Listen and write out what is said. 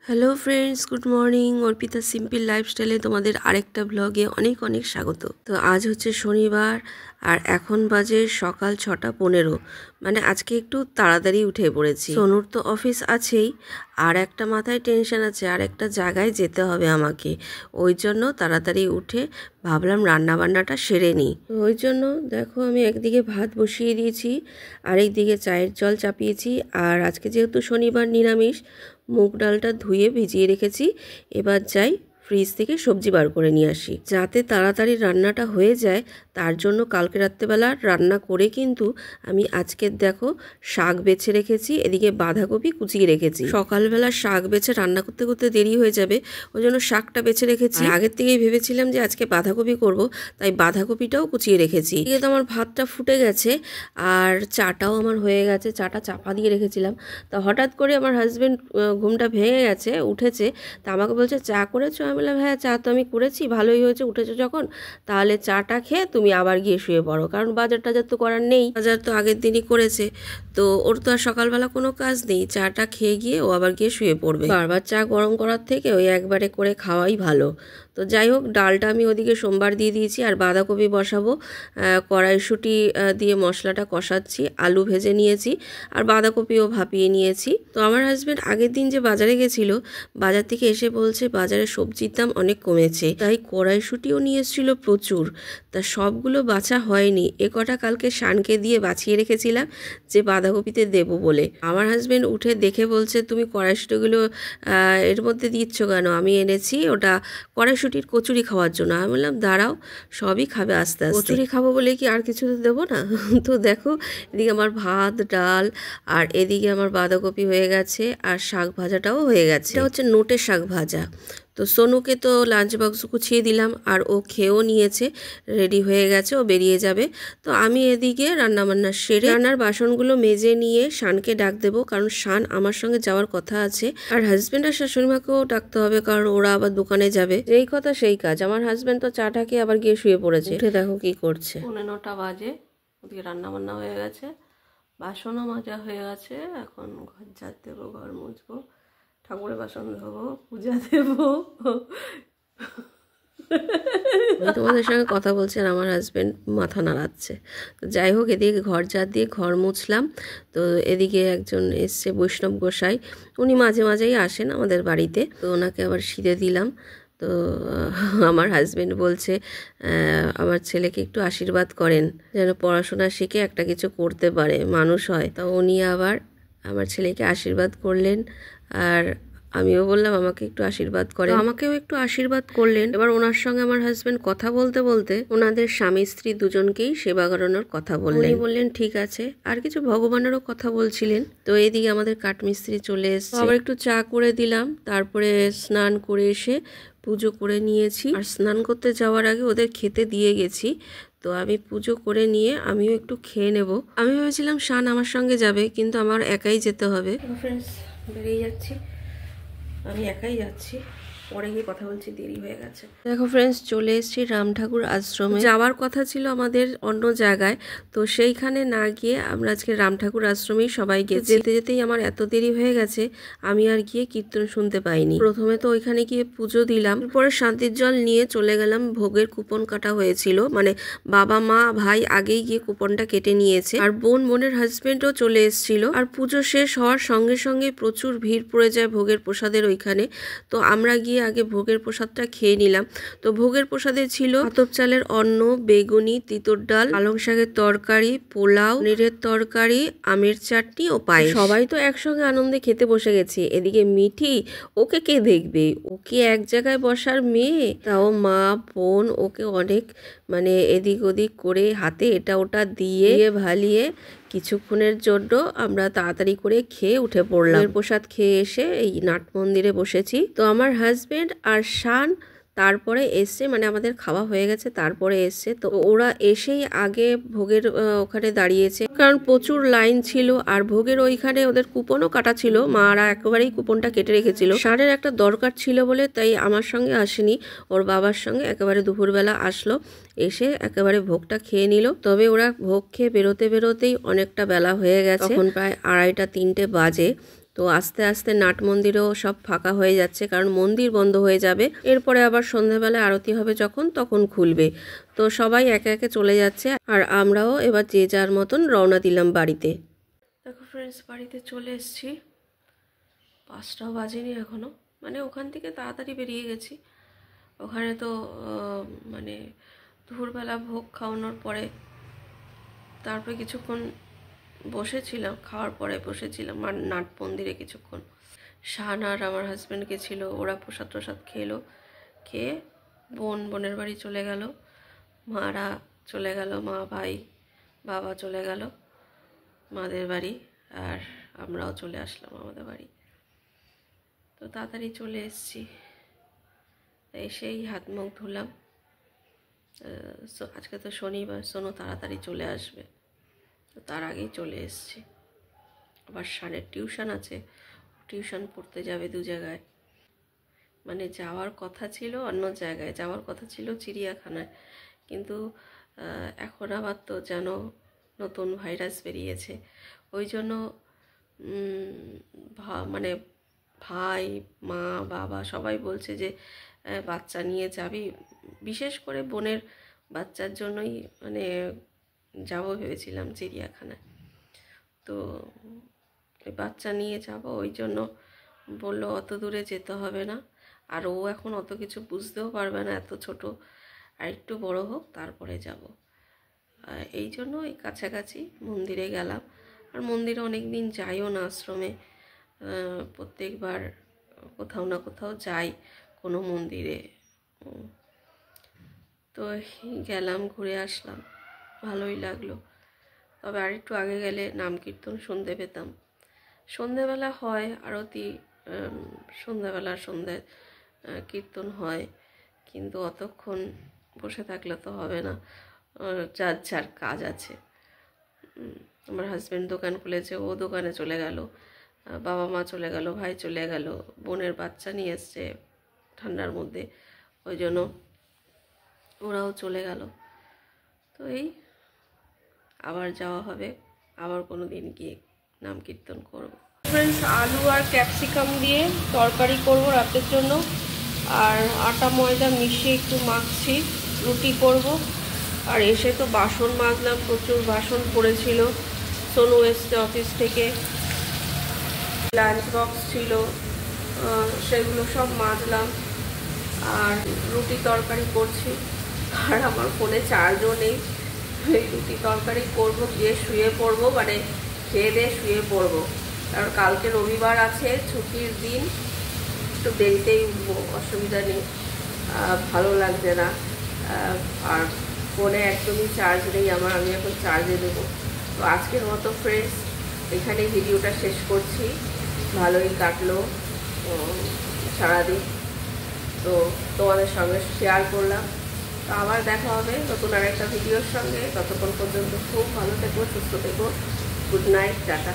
Hello friends, good morning. Arpita simple লাইফস্টাইলে তোমাদের আরেকটা ব্লগে অনেক অনেক স্বাগত। তো আজ হচ্ছে শনিবার আর এখন বাজে সকাল 6:15। মানে আজকে একটু তাড়াতাড়ি উঠে পড়েছি। সোনুর তো অফিস আছেই, আর একটা মাথায় টেনশন আছে, আর একটা জায়গায় যেতে হবে আমাকে। ওই জন্য তাড়াতাড়ি উঠে ভাবলাম রান্না বান্নাটা সেরে নিই। ওই জন্য দেখো আমি একদিকে ভাত বসিয়ে দিয়েছি, আরেকদিকে চায়ের জল চাপিয়েছি। আর আজকে যেহেতু শনিবার নিরামিষ, মুগ ডালটা ধুয়ে ভিজিয়ে রেখেছি। এবার যাই ফ্রিজ থেকে সবজি বার করে নিয়ে আসি, যাতে তাড়াতাড়ি রান্নাটা হয়ে যায়। তার জন্য কালকে রাত্রেবেলা রান্না করে কিন্তু আমি আজকে দেখো শাক বেছে রেখেছি, এদিকে বাঁধাকপি কুচিয়ে রেখেছি। সকালবেলা শাক বেছে রান্না করতে করতে দেরি হয়ে যাবে, ওই জন্য শাকটা বেছে রেখেছি। আগের থেকেই ভেবেছিলাম যে আজকে বাঁধাকপি করব, তাই বাঁধাকপিটাও কুচিয়ে রেখেছি। এদিকে তো আমার ভাতটা ফুটে গেছে আর চাটাও আমার হয়ে গেছে। চাটা চাপা দিয়ে রেখেছিলাম, তা হঠাৎ করে আমার হাজব্যান্ড ঘুমটা ভেঙে গেছে, উঠেছে। তা আমাকে বলছে চা করেছো? আমি বললাম হ্যাঁ, চা তো আমি করেছি, ভালোই হয়েছে উঠেছো যখন, তাহলে চাটা খেয়ে তুমি আবার গিয়ে শুয়ে পড়ো, কারণ বাজার টাজার তো করার নেই। বাজার তো আগের দিনই করেছে, তো ওর তো আর সকালবেলা কোনো কাজ নেই। চাটা খেয়ে গিয়ে ও আবার গিয়ে শুয়ে পড়বে। বারবার চা গরম করার থেকে ওই একবারে করে খাওয়াই ভালো। তো যাই হোক, ডালটা আমি ওদিকে সোমবার দিয়ে দিয়েছি, আর বাঁধাকপি বসাবো। কড়াইশুঁটি দিয়ে মশলাটা কষাচ্ছি, আলু ভেজে নিয়েছি, আর বাঁধাকপিও ভাপিয়ে নিয়েছি। তো আমার হাজব্যান্ড আগের দিন যে বাজারে গেছিলো, বাজার থেকে এসে বলছে বাজারে সবজির দাম অনেক কমেছে, তাই কড়াইশুঁটিও নিয়ে এসেছিল প্রচুর। তা সবগুলো বাছা হয়নি, এ কটা কালকে শানকে দিয়ে বাছিয়ে রেখেছিলাম যে বাঁধাকপিতে দেবো বলে। আমার হাজব্যান্ড উঠে দেখে বলছে তুমি কড়াইশুঁটিগুলো এর মধ্যে দিচ্ছ কেন? আমি এনেছি ওটা কড়াইশুঁটির কচুরি খাওয়ার জন্য। আমি বললাম দাঁড়াও, সবই খাবে আস্তে আস্তে। কচুরি খাবো বলে কি আর কিছু তো দেবো না? তো দেখো এদিকে আমার ভাত ডাল, আর এদিকে আমার বাঁধাকপি হয়ে গেছে, আর শাক ভাজাটাও হয়ে গেছে। এটা হচ্ছে নোটে শাক ভাজা। তো সোনুকে তো লাঞ্চ বক্স গুছিয়ে দিলাম, আর ও খেয়েও নিয়েছে, রেডি হয়ে গেছে, ও বেরিয়ে যাবে। তো আমি এদিকে রান্নাবান্না সেরে রান্নার বাসনগুলো মেজে নিয়ে শানকে ডাক দেবো, কারণ শান আমার সঙ্গে যাওয়ার কথা আছে। আর হাজব্যান্ড আর শাশুড়ি মাকেও ডাকতে হবে, কারণ ওরা আবার দোকানে যাবে। যেই কথা সেই কাজ। আমার হাজব্যান্ড তো চাটা খেয়ে আবার গিয়ে শুয়ে পড়েছে। উঠে দেখো কি করছে। 9:15 বাজে, ওদিকে রান্নাবান্না হয়ে গেছে, বাসনও মাজা হয়ে গেছে। এখন ঘর ঝাড় দেবো, ঘর মুছবো, ঠাকুরের বাসন ধোবো, পূজা দেবো। তোমাদের সঙ্গে কথা বলছেন, আমার হাজব্যান্ড মাথা নাড়াচ্ছে। তো যাই হোক, এদিকে ঘর ঝাড় দিয়ে ঘর মুছলাম। তো এদিকে একজন এসছে, বৈষ্ণব গোসাই, উনি মাঝে মাঝেই আসেন আমাদের বাড়িতে। তো ওনাকে আবার সিঁদে দিলাম। তো আমার হাজব্যান্ড বলছে আমার ছেলেকে একটু আশীর্বাদ করেন, যেন পড়াশোনা শিখে একটা কিছু করতে পারে, মানুষ হয়। তো উনি আবার আমার ছেলেকে আশীর্বাদ করলেন, আর আমিও বললাম আমাকে একটু আশীর্বাদ করেন। আমাকেও একটু আশীর্বাদ করলেন। এবার ওনার সঙ্গে আমার হাজব্যান্ড কথা বলতে বলতে ওনাদের স্বামী স্ত্রী দুজনকেই সেবা করানোর কথা বললেন। উনি বললেন ঠিক আছে, আর কিছু ভগবানেরও কথা বলছিলেন। তো এদিকে আমাদের কাঠমিস্ত্রি চলে এসেছে, আবার একটু চা করে দিলাম। তারপরে স্নান করে এসে পুজো করে নিয়েছি, আর স্নান করতে যাওয়ার আগে ওদের খেতে দিয়ে গেছি। তো আমি পুজো করে নিয়ে আমিও একটু খেয়ে নেব। আমি ভেবেছিলাম শান আমার সঙ্গে যাবে, কিন্তু আমার একাই যেতে হবে। ফ্রেন্ডস, বেরিয়ে যাচ্ছি, আমি একাই যাচ্ছি, পরে গিয়ে কথা বলছি, দেরি হয়ে গেছে। দেখো ফ্রেন্ডস, চলে এসেছি রাম ঠাকুর আশ্রমে। যাওয়ার কথা ছিল আমাদের অন্য জায়গায়, তো সেইখানে না গিয়ে আমরা আজকে রাম ঠাকুর আশ্রমেই সবাই গেছি। যেতে যেতেই আমার এত দেরি হয়ে গেছে, আমি আর গিয়ে কীর্তন শুনতে পাইনি। প্রথমে তো ওইখানে গিয়ে পুজো দিলাম, পরে শান্তির জল নিয়ে চলে গেলাম। ভোগের কুপন কাটা হয়েছিল, মানে বাবা মা ভাই আগেই গিয়ে কুপনটা কেটে নিয়েছে, আর বোনের হাজবেন্ডও চলে এসেছিল। আর পুজো শেষ হওয়ার সঙ্গে সঙ্গে প্রচুর ভিড় পড়ে যায় ভোগের প্রসাদের ওইখানে। তো আমরা গিয়ে আগে ভোগের প্রসাদটা খেয়ে নিলাম। তো ভোগের প্রসাদে ছিল আতপ চালের অন্ন, বেগুনি, তিতর ডাল, পালং শাকের তরকারি, পোলাও, পনিরের তরকারি, আমের চাটনি ও পায়েস। সবাই তো একসঙ্গে আনন্দে খেতে বসে গেছি। এদিকে মিঠি, ওকে কে দেখবে, ওকে এক জায়গায় বসার মেয়ে, তাও মা বোন ওকে অনেক মানে এদিক ওদিক করে হাতে এটা ওটা দিয়ে ভালিয়ে কিছুক্ষণের জন্য আমরা তাড়াতাড়ি করে খেয়ে উঠে পড়লাম। প্রসাদ খেয়ে এসে এই নাট মন্দিরে বসেছি। তো আমার হাজবেন্ড আর শান তারপরে এসছে, মানে আমাদের খাওয়া হয়ে গেছে তারপরে এসছে। তো ওরা এসেই আগে ভোগের ওখানে দাঁড়িয়েছে, কারণ প্রচুর লাইন ছিল, আর ভোগের ওইখানে ওদের কুপনও কাটা ছিল, মারা একেবারেই কুপনটা কেটে রেখেছিল। শানের একটা দরকার ছিল বলে তাই আমার সঙ্গে আসেনি, ওর বাবার সঙ্গে একেবারে দুপুরবেলা আসলো, এসে একেবারে ভোগটা খেয়ে নিল। তবে ওরা ভোগ খেয়ে বেরোতে বেরোতেই অনেকটা বেলা হয়ে গেছে, তখন প্রায় 2:30-3টে বাজে। তো আস্তে আস্তে নাট মন্দিরেও সব ফাঁকা হয়ে যাচ্ছে, কারণ মন্দির বন্ধ হয়ে যাবে। এরপরে আবার সন্ধ্যাবেলায় আরতি হবে যখন, তখন খুলবে। তো সবাই একে একে চলে যাচ্ছে, আর আমরাও এবার যে যার মতন রওনা দিলাম বাড়িতে। দেখো ফ্রেন্ডস, বাড়িতে চলে এসেছি। 5টাও বাজেনি এখনও, মানে ওখান থেকে তাড়াতাড়ি বেরিয়ে গেছি। ওখানে তো মানে দুপুরবেলা ভোগ খাওয়ানোর পরে তারপরে কিছুক্ষণ বসেছিলাম, খাওয়ার পরে বসেছিলাম নাট মন্দিরে কিছুক্ষণ। শান আর আমার হাজব্যান্ড গেছিলো, ওরা প্রসাদ টসাদ খেলো, খেয়ে বোনের বাড়ি চলে গেল, মারা চলে গেল, মা ভাই বাবা চলে গেল মাদের বাড়ি, আর আমরাও চলে আসলাম আমাদের বাড়ি। তো তাড়াতাড়ি চলে এসেছি, এসেই হাত মুখ ধুলাম। আজকে তো শনিবার, সোনু তাড়াতাড়ি চলে আসবে, তো তার আগেই চলে এসেছি। আবার শানের টিউশন আছে, টিউশন পড়তে যাবে 2 জায়গায়। মানে যাওয়ার কথা ছিল অন্য জায়গায়, যাওয়ার কথা ছিল চিড়িয়াখানায়, কিন্তু এখন আবার তো যেন নতুন ভাইরাস বেরিয়েছে, ওই জন্য মানে ভাই মা বাবা সবাই বলছে যে বাচ্চা নিয়ে যাবি, বিশেষ করে বোনের বাচ্চার জন্যই মানে যাব ভেবেছিলাম চিড়িয়াখানায়। তো ওই বাচ্চা নিয়ে যাব, ওই জন্য বললো অত দূরে যেতে হবে না, আর ও এখন অত কিছু বুঝতেও পারবে না, এত ছোট, আর একটু বড় হোক তারপরে যাব। এই জন্য এই কাছাকাছি মন্দিরে গেলাম। আর মন্দিরে অনেক দিন যাইও না, আশ্রমে প্রত্যেকবার কোথাও না কোথাও যাই কোনো মন্দিরে। তো গেলাম, ঘুরে আসলাম, ভালোই লাগলো। তবে আর একটু আগে গেলে নাম কীর্তন শুনতে পেতাম। সন্ধেবেলা হয় আরতি, সন্ধ্যাবেলা সন্ধ্যে কীর্তন হয়, কিন্তু অতক্ষণ বসে থাকলে তো হবে না, যার যার কাজ আছে। আমার হাজব্যান্ড দোকান খুলেছে, ও দোকানে চলে গেল, বাবা মা চলে গেল, ভাই চলে গেল, বোনের বাচ্চা নিয়ে এসছে ঠান্ডার মধ্যে, ওই জন্য ওরাও চলে গেল। তো এই আবার যাওয়া হবে, আবার কোনো দিন গিয়ে নাম কীর্তন করব। ফ্রেন্ডস, আলু আর ক্যাপসিকাম দিয়ে তরকারি করব রাতের জন্য, আর আটা ময়দা মিশিয়ে একটু মাখছি, রুটি করব। আর এসে তো বাসন মাজলাম, প্রচুর বাসন পড়েছিল, সোনু এসছে অফিস থেকে, লাঞ্চ বক্স ছিল, সেগুলো সব মাজলাম। আর রুটি তরকারি করছি, আর আমার ফোনে চার্জও নেই। এই রুটি তরকারি করবো, গিয়ে শুয়ে পড়বো, মানে খেয়ে দিয়ে শুয়ে পড়বো, কারণ কালকে রবিবার আছে, ছুটির দিন, একটু দেরিতেই উঠবো, অসুবিধা নেই, ভালো লাগছে না। আর ফোনে একদমই চার্জ নেই আমার, আমি এখন চার্জে দেবো। তো আজকের মতো ফ্রেন্ডস এখানেই ভিডিওটা শেষ করছি। ভালোই কাটলো সারাদিন, তো তোমাদের সঙ্গে শেয়ার করলাম। তো আবার দেখা হবে নতুন আরেকটা ভিডিওর সঙ্গে। ততক্ষণ পর্যন্ত খুব ভালো থেকো, সুস্থ থেকো। Good night, tata.